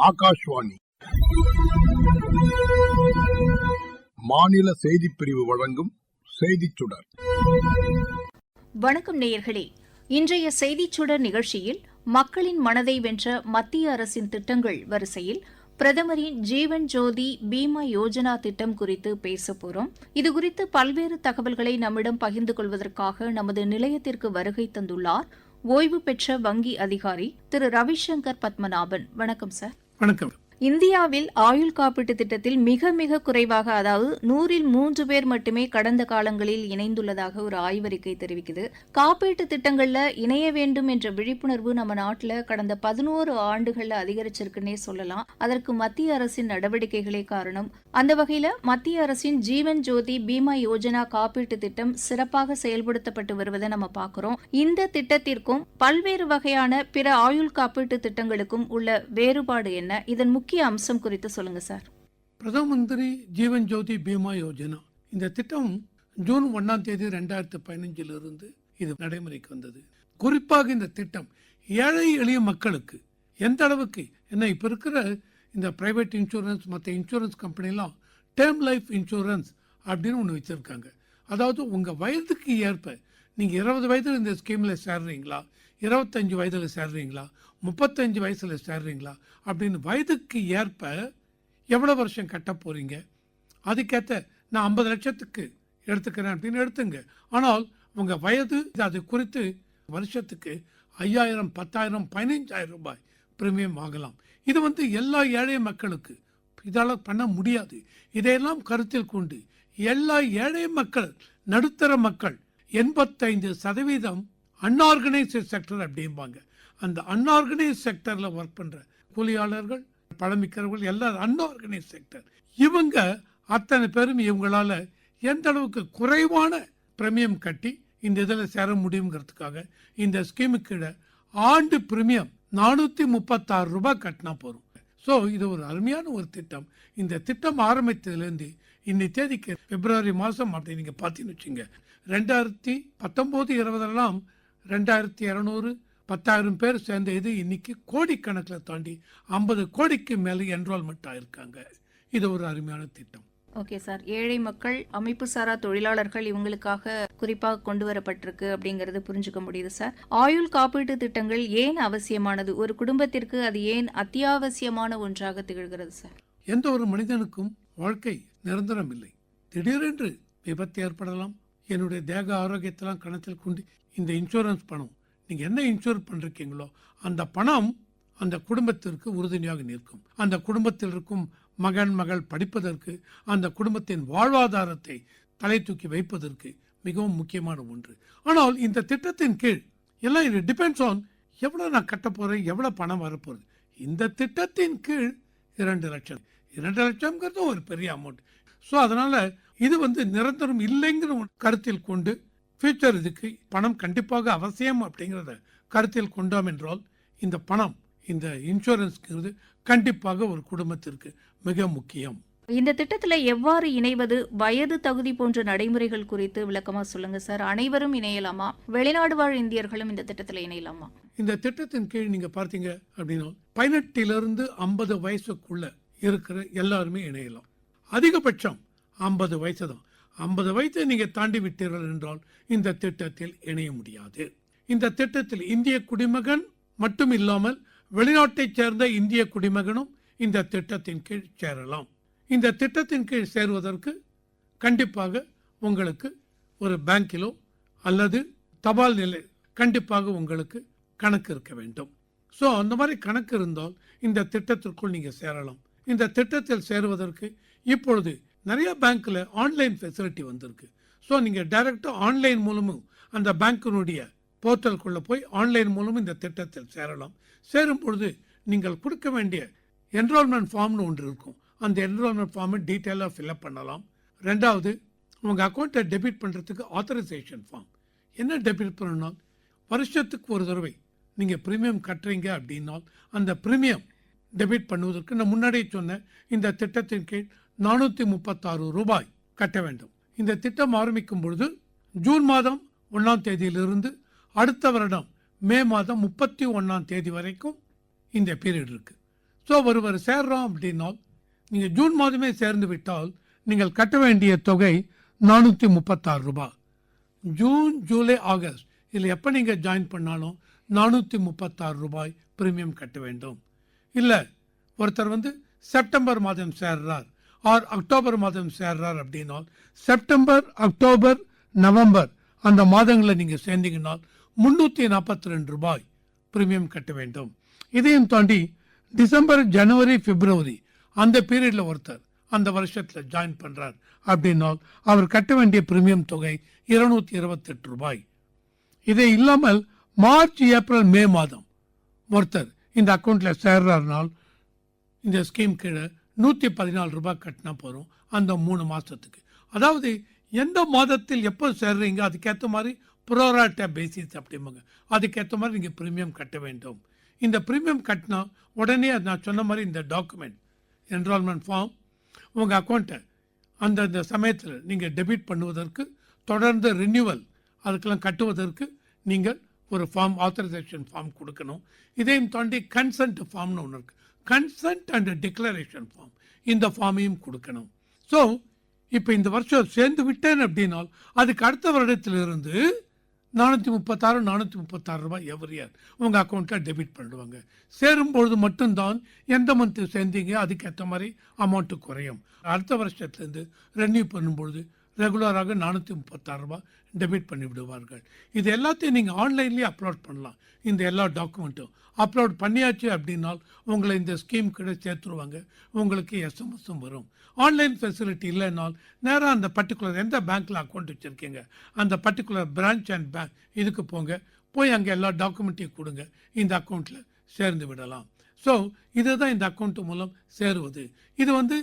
ஆகாஷ்வாணி மாநில செய்திப்பிரிவு வழங்கும் செய்திச் சுடர். வணக்கம் நேயர்களே. இன்றைய செய்திச் சுடர் நிகழ்ச்சியில் மக்களின் மனதை வென்ற மத்திய அரசின் திட்டங்கள் வரிசையில் பிரதமரின் ஜீவன் ஜோதி பீமா யோஜனா திட்டம் குறித்து பேசப்போறோம். இதுகுறித்து பல்வேறு தகவல்களை நம்மிடம் பகிர்ந்து கொள்வதற்காக நமது நிலையத்திற்கு வருகை தந்துள்ளார் ஓய்வு பெற்ற வங்கி அதிகாரி திரு ரவிசங்கர் பத்மநாபன். வணக்கம் சார். வணக்கம். இந்தியாவில் ஆயுள் காப்பீட்டு திட்டத்தில் மிக மிக குறைவாக, அதாவது 100ல் 3 பேர் மட்டுமே கடந்த காலங்களில் இணைந்துள்ளதாக ஒரு ஆய்வறிக்கை தெரிவிக்குது. காப்பீட்டு திட்டங்கள்ல இணைய வேண்டும் என்ற விழிப்புணர்வு நம்ம நாட்டில் கடந்த 11 ஆண்டுகள்ல அதிகரிச்சிருக்குன்னே சொல்லலாம். அதற்கு மத்திய அரசின் நடவடிக்கைகளே காரணம். அந்த வகையில மத்திய அரசின் ஜீவன் ஜோதி பீமா யோஜனா காப்பீட்டு திட்டம் சிறப்பாக செயல்படுத்தப்பட்டு வருவதை நம்ம பார்க்கிறோம். இந்த திட்டத்திற்கும் பல்வேறு வகையான பிற ஆயுள் காப்பீட்டு திட்டங்களுக்கும் உள்ள வேறுபாடு என்ன? இதன் முக்கிய அம்சம் குறித்து சொல்லுங்க சார். பிரதம மந்திரி ஜீவன் ஜோதி பீமா யோஜனா இந்த திட்டம் ஜூன் 1 2015 இது நடைமுறைக்கு வந்தது. குறிப்பாக இந்த திட்டம் ஏழை எளிய மக்களுக்கு எந்த அளவுக்கு என்ன, இப்ப இருக்கிற இந்த பிரைவேட் இன்சூரன்ஸ் மற்ற இன்சூரன்ஸ் கம்பெனிலாம் டேர்ம் லைஃப் இன்சூரன்ஸ் அப்படின்னு ஒன்று வச்சிருக்காங்க. அதாவது உங்க வயதுக்கு ஏற்ப நீங்க 20 வயதுல இந்த ஸ்கீம்ல சேர்றீங்களா, 25 வயதுல சேர்றீங்களா, 35 வயசுல சேர்றீங்களா அப்படின்னு வயதுக்கு ஏற்ப எவ்வளவு வருஷம் கட்ட போறீங்க, அதுக்கேற்ற நான் 50 லட்சத்துக்கு எடுத்துக்கிறேன் அப்படின்னு எடுத்துங்க. ஆனால் உங்க வயது அது குறித்து வருஷத்துக்கு 5000, 10,000, 15,000 ரூபாய் பிரீமியம் வாங்கலாம். இது எல்லா ஏழை மக்களுக்கு இதால பண்ண முடியாது. இதையெல்லாம் கருத்தில் கொண்டு எல்லா ஏழை மக்கள், நடுத்தர மக்கள் 85% அன்ஆர்கனைஸ்ட் செக்டர் அப்படிம்பாங்க. அந்த அன்ஆர்கனைஸ்ட் செக்டர்ல ஒர்க் பண்ற கூலியாளர்கள், பழமிக்கிறவர்கள் எல்லாரும் அன்ஆர்கனைஸ்ட் செக்டர். இவங்க அத்தனை பேரும் இவங்களால எந்த அளவுக்கு குறைவான பிரீமியம் கட்டி இந்த இதில் சேர முடியுங்கிறதுக்காக இந்த ஸ்கீமுக்கு கீழே ஆண்டு பிரீமியம் 436 ரூபாய் கட்டினா போறோம். ஸோ இது ஒரு அருமையான ஒரு திட்டம். இந்த திட்டம் ஆரம்பித்ததுலேருந்து இன்னைக்கு தேதிக்கு பிப்ரவரி மாதம் அப்படி நீங்கள் பார்த்தீங்கன்னு வச்சுங்க, 2019-20 2200 10,000 பேர் சேர்ந்த இது இன்னைக்கு கோடிக்கணக்கில் தாண்டி 50 கோடிக்கு மேலே என்ரோல்மெண்ட் ஆயிருக்காங்க. இது ஒரு அருமையான திட்டம். Okay sir. ஏழை மக்கள், அமைப்பு சாரா தொழிலாளர்கள் இவங்களுக்காக குறிப்பாக கொண்டு வரப்பட்டிருக்கு அப்படிங்கறது புரிஞ்சுக்க முடியுது சார். ஆயுள் காப்பீட்டு திட்டங்கள் ஏன் அவசியமானது? ஒரு குடும்பத்திற்கு அது ஏன் அத்தியாவசியமான ஒன்றாக திகழ்கிறது சார்? எந்த ஒரு மனிதனுக்கும் வாழ்க்கை நிரந்தரம் இல்லை. திடீரென்று விபத்து ஏற்படலாம். என்னுடைய தேக ஆரோக்கியத்தெல்லாம் கணக்கில் கொண்டு இந்த இன்சூரன்ஸ் பணம், நீங்க என்ன இன்சூர் பண்றீங்களோ அந்த பணம் அந்த குடும்பத்திற்கு உறுதுணையாக நிற்கும். அந்த குடும்பத்தில் இருக்கும் மகன் மகள் படிப்பதற்கு, அந்த குடும்பத்தின் வாழ்வாதாரத்தை தலை தூக்கி வைப்பதற்கு மிகவும் முக்கியமான ஒன்று. ஆனால் இந்த திட்டத்தின் கீழ் எல்லாம் இது டிபெண்ட்ஸ் ஆன் எவ்வளவு நான் கட்ட போறேன், எவ்வளவு பணம் வரப்போகுது. இந்த திட்டத்தின் கீழ் 2 லட்சம் 2 லட்சம்ங்கிறது ஒரு பெரிய அமௌண்ட். ஸோ அதனால இது நிரந்தரம் இல்லைங்கிற கருத்தில் கொண்டு ஃபியூச்சர் இதுக்கு பணம் கண்டிப்பாக அவசியம் அப்படிங்கிறத கருத்தில் கொண்டோம் என்றால் இந்த பணம், இந்த இன்சூரன்ஸ்ங்கிறது கண்டிப்பாக ஒரு குடும்பத்திற்கு மிக முக்கியம். இந்த திட்டத்துல எவ்வாறு இணைவது, வயது தகுதி போன்ற நடைமுறைகள் குறித்து விளக்கமா சொல்லுங்க சார். அனைவரும் இணையலாமா? வெளிநாடு வாழ் இந்தியர்களும் இந்த திட்டத்துல இணையலாமா? இந்த திட்டத்தின் கீழ் நீங்க பார்த்தீங்க அப்படின்னா 18 to 50 வயசுக்குள்ள இருக்கிற எல்லாருமே இணையலாம். அதிகபட்சம் 50 வயசு தான். 50 வயசை நீங்க தாண்டி விட்டீர்கள் என்றால் இந்த திட்டத்தில் இணைய முடியாது. இந்த திட்டத்தில் இந்திய குடிமகன் மட்டும் இல்லாமல் வெளிநாட்டைச் சேர்ந்த இந்திய குடிமகனும் இந்த திட்டத்தின் கீழ் சேரலாம். இந்த திட்டத்தின் கீழ் சேருவதற்கு கண்டிப்பாக உங்களுக்கு ஒரு பேங்கிலோ அல்லது தபால் நிலை கண்டிப்பாக உங்களுக்கு கணக்கு இருக்க வேண்டும். ஸோ அந்த மாதிரி கணக்கு இருந்தால் இந்த திட்டத்திற்குள் நீங்க சேரலாம். இந்த திட்டத்தில் சேருவதற்கு இப்பொழுது நிறைய பேங்க்ல ஆன்லைன் ஃபெசிலிட்டி வந்திருக்கு. ஸோ நீங்க டைரக்டா ஆன்லைன் மூலமும் அந்த பேங்கினுடைய போர்ட்டலுக்குள்ள போய் ஆன்லைன் மூலமும் இந்த திட்டத்தில் சேரலாம். சேரும் பொழுது நீங்கள் கொடுக்க வேண்டிய என்ரோல்மெண்ட் ஃபார்ம்னு ஒன்று இருக்கும். அந்த என்ரோல்மெண்ட் ஃபார்மை டீட்டெயிலாக ஃபில்அப் பண்ணலாம். ரெண்டாவது, உங்கள் அக்கௌண்ட்டை டெபிட் பண்ணுறதுக்கு ஆத்தரைசேஷன் ஃபார்ம். என்ன டெபிட் பண்ணணும், வருஷத்துக்கு ஒரு தடவை நீங்கள் ப்ரீமியம் கட்டுறீங்க அப்படின்னால் அந்த ப்ரீமியம் டெபிட் பண்ணுவதற்கு நான் முன்னாடியே சொன்ன இந்த திட்டத்தின் கீழ் 436 ரூபாய் கட்ட வேண்டும். இந்த திட்டம் ஆரம்பிக்கும் பொழுது ஜூன் மாதம் 1 அடுத்த வருடம் மே மாதம் 31 வரைக்கும் இந்த பீரியட் இருக்கு. ஸோ ஒருவர் சேர்றோம் அப்படின்னா நீங்கள் ஜூன் மாதமே சேர்ந்து விட்டால் நீங்கள் கட்ட வேண்டிய தொகை 436 ரூபாய். ஜூன், ஜூலை, ஆகஸ்ட் இதில் எப்போ நீங்கள் ஜாயின் பண்ணாலும் 436 ரூபாய் ப்ரீமியம் கட்ட வேண்டும். இல்லை ஒருத்தர் செப்டம்பர் மாதம் சேர்றார் ஆர் அக்டோபர் மாதம் சேர்றார் அப்படின்னா செப்டம்பர், அக்டோபர், நவம்பர் அந்த மாதங்களில் நீங்கள் சேர்ந்தீங்கன்னா 342 ரூபாய் ப்ரீமியம் கட்ட வேண்டும். இதையும் தாண்டி டிசம்பர், ஜனவரி, பிப்ரவரி அந்த பீரியடில் ஒருத்தர் அந்த வருஷத்தில் ஜாயின் பண்ணுறார் அப்படின்னால் அவர் கட்ட வேண்டிய ப்ரீமியம் தொகை 228 ரூபாய். இதை இல்லாமல் மார்ச், ஏப்ரல், மே மாதம் ஒருத்தர் இந்த அக்கௌண்ட்டில் சேர்றாருனால் இந்த ஸ்கீம் கீழே 114 ரூபாய் கட்டினா போகிறோம் அந்த 3 மாதத்துக்கு. அதாவது எந்த மாதத்தில் எப்போ சேர்றீங்க அதுக்கேற்ற மாதிரி ப்ரோராட்டா பேசிஸ் அப்படிம்பாங்க, அதுக்கேற்ற மாதிரி நீங்கள் ப்ரீமியம் கட்ட வேண்டும். இந்த ப்ரீமியம் கட்டினா உடனே நான் சொன்ன மாதிரி இந்த டாக்குமெண்ட் என்ரோல்மெண்ட் ஃபார்ம் உங்கள் அக்கௌண்ட்டை அந்தந்த சமயத்தில் நீங்கள் டெபிட் பண்ணுவதற்கு, தொடர்ந்து ரினியூவல் அதுக்கெல்லாம் கட்டுவதற்கு நீங்கள் ஒரு ஃபார்ம், ஆத்தரைசேஷன் ஃபார்ம் கொடுக்கணும். இதையும் தாண்டி கன்சென்ட் ஃபார்ம்னு ஒன்று இருக்குது, கன்சென்ட் அண்ட் டிக்ளரேஷன் ஃபார்ம், இந்த ஃபார்மையும் கொடுக்கணும். ஸோ இப்போ இந்த வருஷம் சேர்ந்து விட்டேன் அப்படின்னால் அதுக்கு அடுத்த வருடத்திலிருந்து 436 ரூபாய் எவ்ரி இயர் உங்கள் அக்கௌண்ட்டில் டெபிட் பண்ணிடுவாங்க. சேரும்பொழுது மட்டும்தான் எந்த மந்த்து சேர்ந்தீங்க அதுக்கேற்ற மாதிரி அமௌண்ட்டு குறையும். அடுத்த வருஷத்துலேருந்து ரெனியூ பண்ணும்பொழுது ரெகுலராக 436 ரூபாய் டெபிட் பண்ணி விடுவார்கள். இது எல்லாத்தையும் நீங்கள் ஆன்லைன்லேயே அப்லோட் பண்ணலாம். இந்த எல்லா டாக்குமெண்ட்டும் அப்லோட் பண்ணியாச்சு அப்படின்னால் உங்களை இந்த ஸ்கீம் கிட்ட சேர்த்துருவாங்க. உங்களுக்கு எஸ்எம்எஸும் வரும். ஆன்லைன் ஃபெசிலிட்டி இல்லைனால் நேராக அந்த பர்டிகுலர் எந்த பேங்க்கில் அக்கௌண்ட் வச்சுருக்கீங்க அந்த பர்டிகுலர் பிரான்ச் அண்ட் பேங்க் இதுக்கு போய் அங்கே எல்லா டாக்குமெண்ட்டையும் கொடுங்க, இந்த அக்கௌண்ட்டில் சேர்ந்து விடலாம். ஸோ இதுதான் இந்த அக்கௌண்ட் மூலம் சேருவது. இது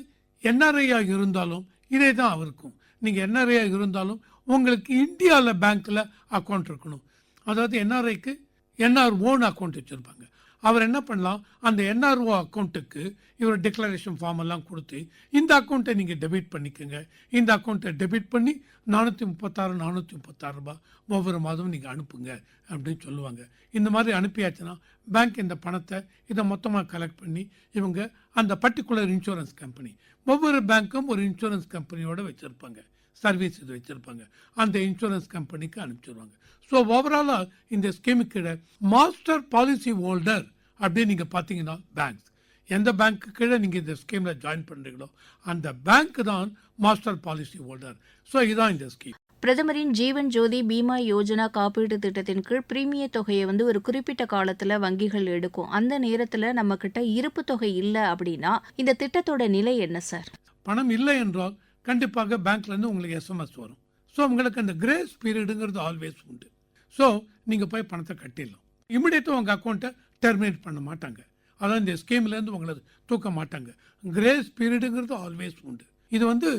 என்ஆர்ஐயாக இருந்தாலும் இதே தான் அவருக்கும். நீங்கள் என்ஆர்ஐயாக இருந்தாலும் உங்களுக்கு இந்தியாவில் பேங்க்கில் அக்கௌண்ட் இருக்கணும். அதாவது என்ஆர்ஐக்கு என்ஆர்ஓன்னு அக்கௌண்ட் வச்சுருப்பாங்க. அவர் என்ன பண்ணலாம், அந்த என்ஆர்ஓ அக்கௌண்ட்டுக்கு இவர் டிக்ளரேஷன் ஃபார்ம் எல்லாம் கொடுத்து இந்த அக்கௌண்ட்டை நீங்கள் டெபிட் பண்ணிக்கோங்க. இந்த அக்கௌண்ட்டை டெபிட் பண்ணி 436 ரூபாய் ஒவ்வொரு மாதமும் நீங்கள் அனுப்புங்க அப்படின்னு சொல்லுவாங்க. இந்த மாதிரி அனுப்பியாச்சுன்னா பேங்க் இந்த பணத்தை இதை மொத்தமாக கலெக்ட் பண்ணி இவங்க அந்த பர்டிகுலர் இன்சூரன்ஸ் கம்பெனி, ஒவ்வொரு பேங்க்கும் ஒரு இன்சூரன்ஸ் கம்பெனியோட வச்சுருப்பாங்க, சர்வீஸ் இது வச்சுருப்பாங்க, அந்த இன்சூரன்ஸ் கம்பெனிக்கு அனுப்பிச்சிடுவாங்க. ஸோ ஓவராலாக இந்த ஸ்கீமுக்கு மாஸ்டர் பாலிசி ஹோல்டர் அப்படின்னு நீங்கள் பார்த்தீங்கன்னா பேங்க்ஸ், எந்த பேங்க்கு கீழே நீங்கள் இந்த ஸ்கீமில் ஜாயின் பண்ணுறீங்களோ அந்த பேங்க் தான் மாஸ்டர் பாலிசி ஹோல்டர். ஸோ இதுதான் இந்த ஸ்கீம். பிரதமரின் ஜீவன் ஜோதி பீமா யோஜனா காப்பீட்டு திட்டத்தின் கீழ் பிரீமிய தொகையை ஒரு குறிப்பிட்ட காலத்துல வங்கிகள் எடுக்கும். அந்த நேரத்துல நம்ம கிட்ட இருப்பு தொகை இல்லை அப்படின்னா இந்த திட்டத்தோட நிலை என்ன சார்? பணம் இல்லை என்றால் கண்டிப்பாக பேங்க்லேருந்து உங்களுக்கு எஸ்எம்எஸ் வரும். ஸோ உங்களுக்கு அந்த கிரேஸ் பீரியடுங்கிறது ஆல்வேஸ் உண்டு. ஸோ நீங்கள் போய் பணத்தை கட்டிடலாம். இமிடியேட்டாக உங்கள் அக்கௌண்ட்டை டெர்மினேட் பண்ண மாட்டாங்க, அதான் இந்த ஸ்கீம்லேருந்து உங்களை தூக்க மாட்டாங்க. கிரேஸ் பீரியடுங்கிறது ஆல்வேஸ் உண்டு. இது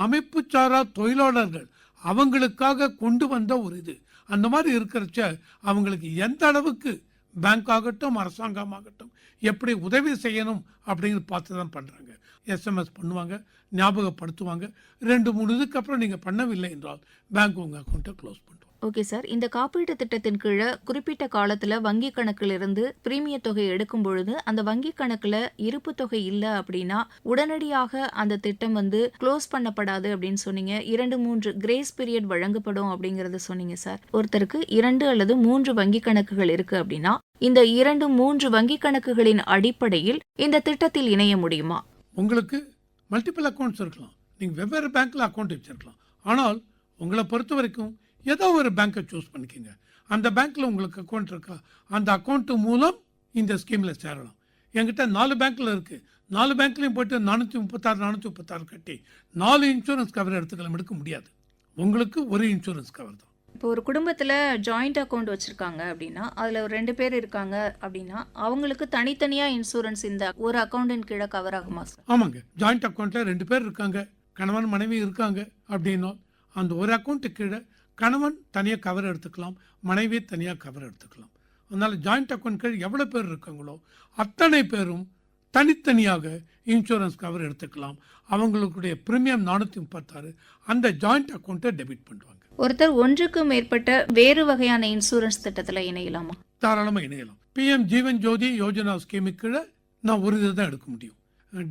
அமைப்பு சாரா தொழிலாளர்கள் அவங்களுக்காக கொண்டு வந்த ஒரு இது. அந்த மாதிரி இருக்கிறச்ச அவங்களுக்கு எந்த அளவுக்கு பேங்க் ஆகட்டும் அரசாங்கம் ஆகட்டும் எப்படி உதவி செய்யணும் அப்படிங்கிறது பார்த்து தான் பண்ணுறாங்க. எஸ்எம்எஸ் பண்ணுவாங்க, ஞாபகப்படுத்துவாங்க. 2-3 இதுக்கு அப்புறம் நீங்கள் பண்ணவில்லை என்றால் பேங்க் உங்கள் அக்கௌண்ட்டை க்ளோஸ் பண்ணுவோம். ஓகே சார், இந்த காப்பீட்டு திட்டத்தின் கீழே குறிப்பிட்ட காலத்துல வங்கி கணக்கிலிருந்து பிரீமிய தொகை எடுக்கும் பொழுது அந்த வங்கி கணக்குல இருப்பு தொகை இல்லை அப்படின்னா உடனடியாக அந்த திட்டம் க்ளோஸ் பண்ணப்படாது அப்படின்னு சொன்னீங்க. 2-3 கிரேஸ் பீரியட் வழங்கப்படும் அப்படிங்கறத சொன்னீங்க சார். ஒருத்தருக்கு 2 அல்லது 3 வங்கி கணக்குகள் இருக்கு அப்படின்னா இந்த 2-3 வங்கி கணக்குகளின் அடிப்படையில் இந்த திட்டத்தில் இணைய முடியுமா? உங்களுக்கு மல்டிபிள் அக்கௌண்ட்ஸ் இருக்கலாம், நீங்கள் வெவ்வேறு பேங்க்கில் அக்கௌண்ட் வச்சுருக்கலாம். ஆனால் உங்களை பொறுத்த வரைக்கும் ஏதோ ஒரு பேங்க்கை சூஸ் பண்ணிக்கோங்க. அந்த பேங்க்கில் உங்களுக்கு அக்கௌண்ட் இருக்கா, அந்த அக்கௌண்ட்டு மூலம் இந்த ஸ்கீமில் சேரலாம். என்கிட்ட 4 பேங்க்கில் இருக்குது, 4 பேங்க்லேயும் போய்ட்டு 436 கட்டி 4 இன்சூரன்ஸ் கவர் எடுக்க முடியாது. உங்களுக்கு ஒரு இன்சூரன்ஸ் கவர் தான். இப்போ ஒரு குடும்பத்தில் ஜாயிண்ட் அக்கௌண்ட் வச்சுருக்காங்க அப்படின்னா அதில் 2 பேர் இருக்காங்க அப்படின்னா அவங்களுக்கு தனித்தனியாக இன்சூரன்ஸ் இந்த ஒரு அக்கௌண்ட்டின் கீழே கவர் ஆகுமா சார்? ஆமாங்க, ஜாயிண்ட் அக்கௌண்ட்டில் 2 பேர் இருக்காங்க, கணவன் மனைவி இருக்காங்க அப்படின்னா அந்த ஒரு அக்கௌண்ட்டு கீழே கணவன் தனியாக கவர் எடுத்துக்கலாம், மனைவி தனியாக கவர் எடுத்துக்கலாம். அதனால் ஜாயிண்ட் அக்கௌண்ட் கீழே எவ்வளோ பேர் இருக்காங்களோ அத்தனை பேரும் தனித்தனியாக இன்சூரன்ஸ் கவர் எடுத்துக்கலாம். அவங்களுடைய ப்ரீமியம் 436 அந்த ஜாயிண்ட் அக்கௌண்ட்டை டெபிட் பண்ணுவாங்க. ஒருத்தர் ஒன்றுக்கு மேற்பட்ட வேறு வகையான இன்சூரன்ஸ் திட்டத்தில் இணையலாமா? தாராளமாக இணையலாம். PM ஜீவன் ஜோதி யோஜனா ஸ்கீமுக்கு நான் ஒரு இது தான் எடுக்க முடியும்.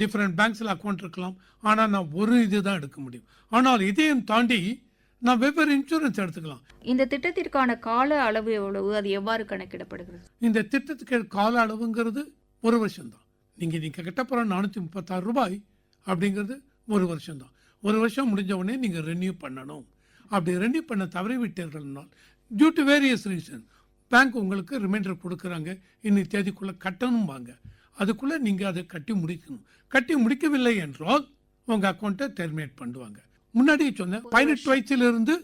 டிஃப்ரெண்ட் பேங்க்ஸில் அக்கௌண்ட் இருக்கலாம், ஆனால் நான் ஒரு இது தான் எடுக்க முடியும். ஆனால் இதையும் தாண்டி நான் வெவ்வேறு இன்சூரன்ஸ் எடுத்துக்கலாம். இந்த திட்டத்திற்கான கால அளவு எவ்வளவு, அது எவ்வாறு கணக்கிடப்படுகிறது? இந்த திட்டத்துக்கு கால அளவுங்கிறது ஒரு வருஷம் தான். நீங்கள் கட்ட போகிற 436 ரூபாய் அப்படிங்கிறது ஒரு வருஷம் தான். ஒரு வருஷம் முடிஞ்ச உடனே நீங்கள் ரெனியூ பண்ணணும். அப்படி ரெனியூ பண்ண தவறிவிட்டீர்கள்னால் due to various reason bank உங்களுக்கு ரிமைண்டர் கொடுக்குறாங்க, இன்னைக்கு தேதிக்குள்ளே கட்டணும் வாங்க, அதுக்குள்ளே நீங்கள் அதை கட்டி முடிக்கணும். கட்டி முடிக்கவில்லை என்றால் உங்கள் அக்கௌண்ட்டை டெர்மினேட் பண்ணுவாங்க. முன்னாடியே சொன்னேன், 18 வயசுலேருந்து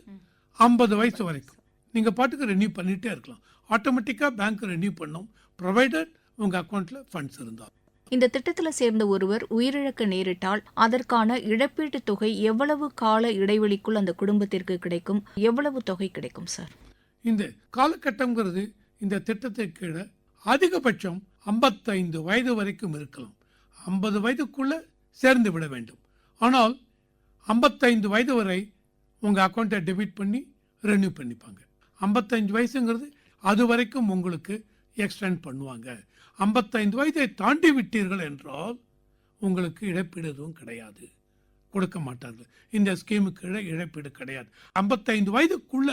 50 வயசு வரைக்கும் நீங்கள் பாட்டுக்கு ரெனியூ பண்ணிகிட்டே இருக்கலாம். ஆட்டோமேட்டிக்காக பேங்க் ரெனியூ பண்ணும், ப்ரொவைடட் உங்கள் அக்கௌண்ட்டில் ஃபண்ட்ஸ் இருந்தால். இந்த திட்டத்தில் சேர்ந்த ஒருவர் உயிரிழக்க நேரிட்டால் அதற்கான இழப்பீட்டுத் தொகை எவ்வளவு கால இடைவெளிக்குள் அந்த குடும்பத்திற்கு கிடைக்கும், எவ்வளவு தொகை கிடைக்கும் சார்? இந்த காலகட்டங்கிறது இந்த திட்டத்தை கீழே அதிகபட்சம் 55 வயது வரைக்கும் இருக்கலாம். 50 வயதுக்குள்ளே சேர்ந்து விட வேண்டும். ஆனால் 55 வயது வரை உங்கள் அக்கௌண்ட்டை டெபிட் பண்ணி ரெனியூ பண்ணிப்பாங்க. 55 வயசுங்கிறது அது வரைக்கும் உங்களுக்கு எக்ஸ்டெண்ட் பண்ணுவாங்க. 55 வயதை தாண்டி விட்டீர்கள் என்றால் உங்களுக்கு இழப்பீடு எதுவும் கிடையாது, கொடுக்க மாட்டார்கள். இந்த ஸ்கீமுக்கு இழப்பீடு கிடையாது. 55 வயதுக்குள்ள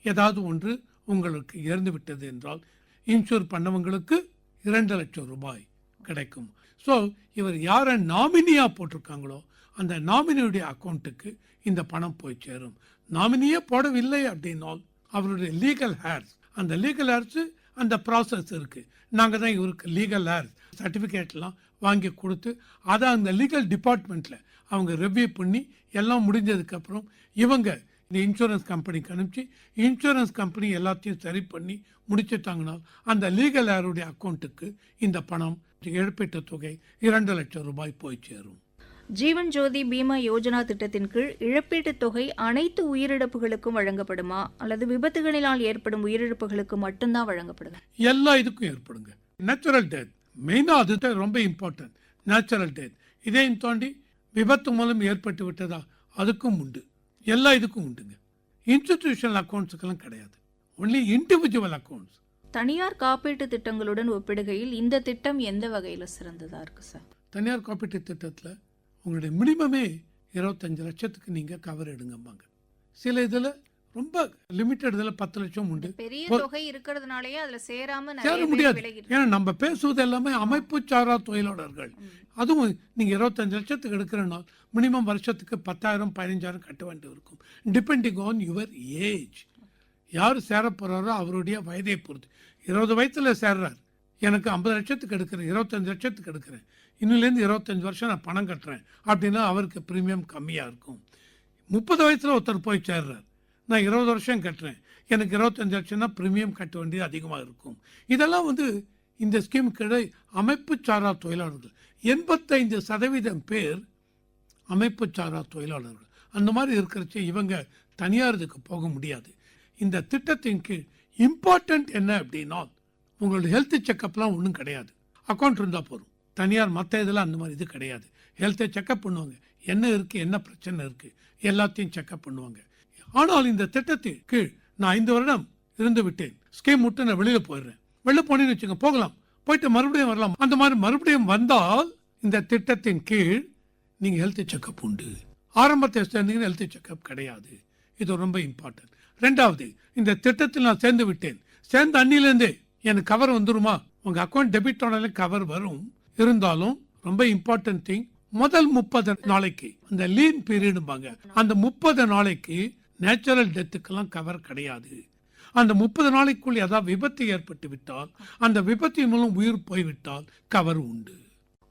ஏதாவது ஒன்று உங்களுக்கு இறந்து விட்டது என்றால் இன்சூர் பண்ணவங்களுக்கு 2 லட்சம் ரூபாய் கிடைக்கும். ஸோ இவர் யாரை நாமினியாக போட்டிருக்காங்களோ அந்த நாமினியுடைய அக்கௌண்ட்டுக்கு இந்த பணம் போய் சேரும். நாமினியே போடவில்லை அப்படின்னால் அவருடைய லீகல் ஹேர்ஸ், அந்த லீகல் ஹேர்ஸு அந்த ப்ராசஸ் இருக்குது. நாங்கள் தான் இவருக்கு லீகல் ஹேர்ஸ் சர்டிஃபிகேட்லாம் வாங்கி கொடுத்து அதை அந்த லீகல் டிபார்ட்மெண்ட்டில் அவங்க ரிவ்யூ பண்ணி எல்லாம் முடிஞ்சதுக்கப்புறம் இவங்க இந்த இன்சூரன்ஸ் கம்பெனிக்கு அனுப்பிச்சு இன்சூரன்ஸ் கம்பெனி எல்லாத்தையும் சரி பண்ணி முடிச்சுட்டாங்கன்னா அந்த லீகல் ஹேருடைய அக்கௌண்ட்டுக்கு இந்த பணம் இழப்பீட்டு தொகை 2 லட்சம் ரூபாய் போய் சேரும். ஜீவன் ஜோதி பீமா யோஜனா திட்டத்தின் கீழ் இழப்பீட்டுத் தொகை அனைத்து உயிரிழப்புகளுக்கும் வழங்கப்படுமா, அல்லது விபத்துகளினால் ஏற்படும் உயிரிழப்புகளுக்கு மட்டும்தான் வழங்கப்படுமா? எல்லா இதுக்கும் ஏற்படுங்க. நேச்சுரல் டெத் மெயினாக அது ரொம்ப இம்பார்ட்டன்ட். நேச்சுரல் டெத் இதையும் தாண்டி விபத்து மூலம் ஏற்பட்டு விட்டதா அதுக்கும் உண்டு. எல்லா இதுக்கும் உண்டுங்க. இன்ஸ்டிடியூஷனல் அக்கௌண்ட்ஸுக்கெல்லாம் கிடையாது, ஒன்லி இண்டிவிஜுவல் அக்கௌண்ட்ஸ். தனியார் காப்பீட்டு திட்டங்களுடன் ஒப்பிடுகையில் இந்த திட்டம் எந்த வகையில் சிறந்ததா இருக்கு சார்? தனியார் காப்பீட்டு திட்டத்தில் உங்களுடைய மினிமமே 25 லட்சத்துக்கு நீங்கள் கவர் எடுங்கம்பாங்க. சில இதில் ரொம்ப லிமிட்டட் இதில் 10 லட்சம் உண்டு. பெரிய தொகை இருக்கிறதுனாலயே அதுல சேராம சேர முடியாது. ஏன்னா நம்ம பேசுவது எல்லாமே அமைப்பு சாரா தொழிலாளர்கள். அதுவும் நீங்கள் 25 லட்சத்துக்கு எடுக்கிறனால் மினிமம் வருஷத்துக்கு 10,000 15,000 கட்ட வேண்டி இருக்கும். Depending on your age. யார் சேர போகிறாரோ அவருடைய வயதை பொறுத்து. 20 வயசில் சேர்றார், எனக்கு 50 லட்சத்துக்கு எடுக்கிறேன், 25 லட்சத்துக்கு எடுக்கிறேன், இன்னிலேருந்து 25 வருஷம் நான் பணம் கட்டுறேன் அப்படின்னா அவருக்கு ப்ரீமியம் கம்மியாக இருக்கும். 30 வயசில் ஒருத்தர் போய் சேர்றார், நான் 20 வருஷம் கட்டுறேன், எனக்கு 25 லட்சம்னா ப்ரீமியம் கட்ட வேண்டியது அதிகமாக இருக்கும். இதெல்லாம் இந்த ஸ்கீம் கீழே அமைப்பு சாரா தொழிலாளர்கள் 85% பேர் அமைப்பு சாரா தொழிலாளர்கள். அந்த மாதிரி இருக்கிறச்சே இவங்க தனியார் இதுக்கு போக முடியாது. இந்த திட்டத்தின் கீழ் இம்பார்ட்டன்ட் என்ன அப்படின்னா உங்களோட ஹெல்த் செக்கப்லாம் ஒன்றும் கிடையாது, அக்கௌண்ட் இருந்தால் போதும். தனியார் மற்ற இதில் அந்த மாதிரி இது கிடையாது. ஹெல்த்தை செக்கப் பண்ணுவாங்க, என்ன இருக்குது என்ன பிரச்சனை இருக்குது எல்லாத்தையும் செக்கப் பண்ணுவாங்க. ஆனால் இந்த திட்டத்தின் கீழ் நான் 5 வருடம் இருந்து விட்டேன், ஸ்கீம் விட்டு நான் வெளியில் போயிடுறேன், வெளில போனேன்னு வச்சுங்க, போகலாம், போயிட்டு மறுபடியும் வரலாம். அந்த மாதிரி மறுபடியும் வந்தால் இந்த திட்டத்தின் கீழ் நீங்கள் ஹெல்த் செக்கப் உண்டு. ஆரம்பத்தை சேர்ந்தீங்கன்னா ஹெல்த் செக்கப் கிடையாது. இது ரொம்ப இம்பார்ட்டன்ட். 2வது, இந்த திட்டத்தில் நான் சேர்ந்து விட்டேன், சேர்ந்த அன்னிலேருந்தே எனக்கு கவர் வந்துருமா? உங்கள் அக்கௌண்ட் டெபிட் ஆனாலே கவர் வரும். இருந்தாலும் ரொம்ப இம்பார்ட்டன்ட் திங், முதல் 30 நாளைக்கு அந்த லீன் பீரியடும்பாங்க, அந்த 30 நாளைக்கு நேச்சுரல் டெத்துக்கெல்லாம் கவர் கிடையாது. அந்த 30 நாளைக்குள் ஏதாவது விபத்து ஏற்பட்டு விட்டால், அந்த விபத்தின் மூலம் உயிர் போய்விட்டால் கவர் உண்டு.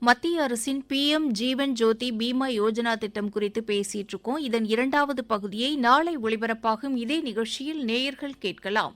மத்திய அரசின் PM ஜீவன் ஜோதி பீமா யோஜனா திட்டம் குறித்து பேசிட்டு இருக்கோம். இதன் 2வது பகுதியை நாளை ஒளிபரப்பாகும் இதே நிகழ்ச்சியில் நேயர்கள் கேட்கலாம்.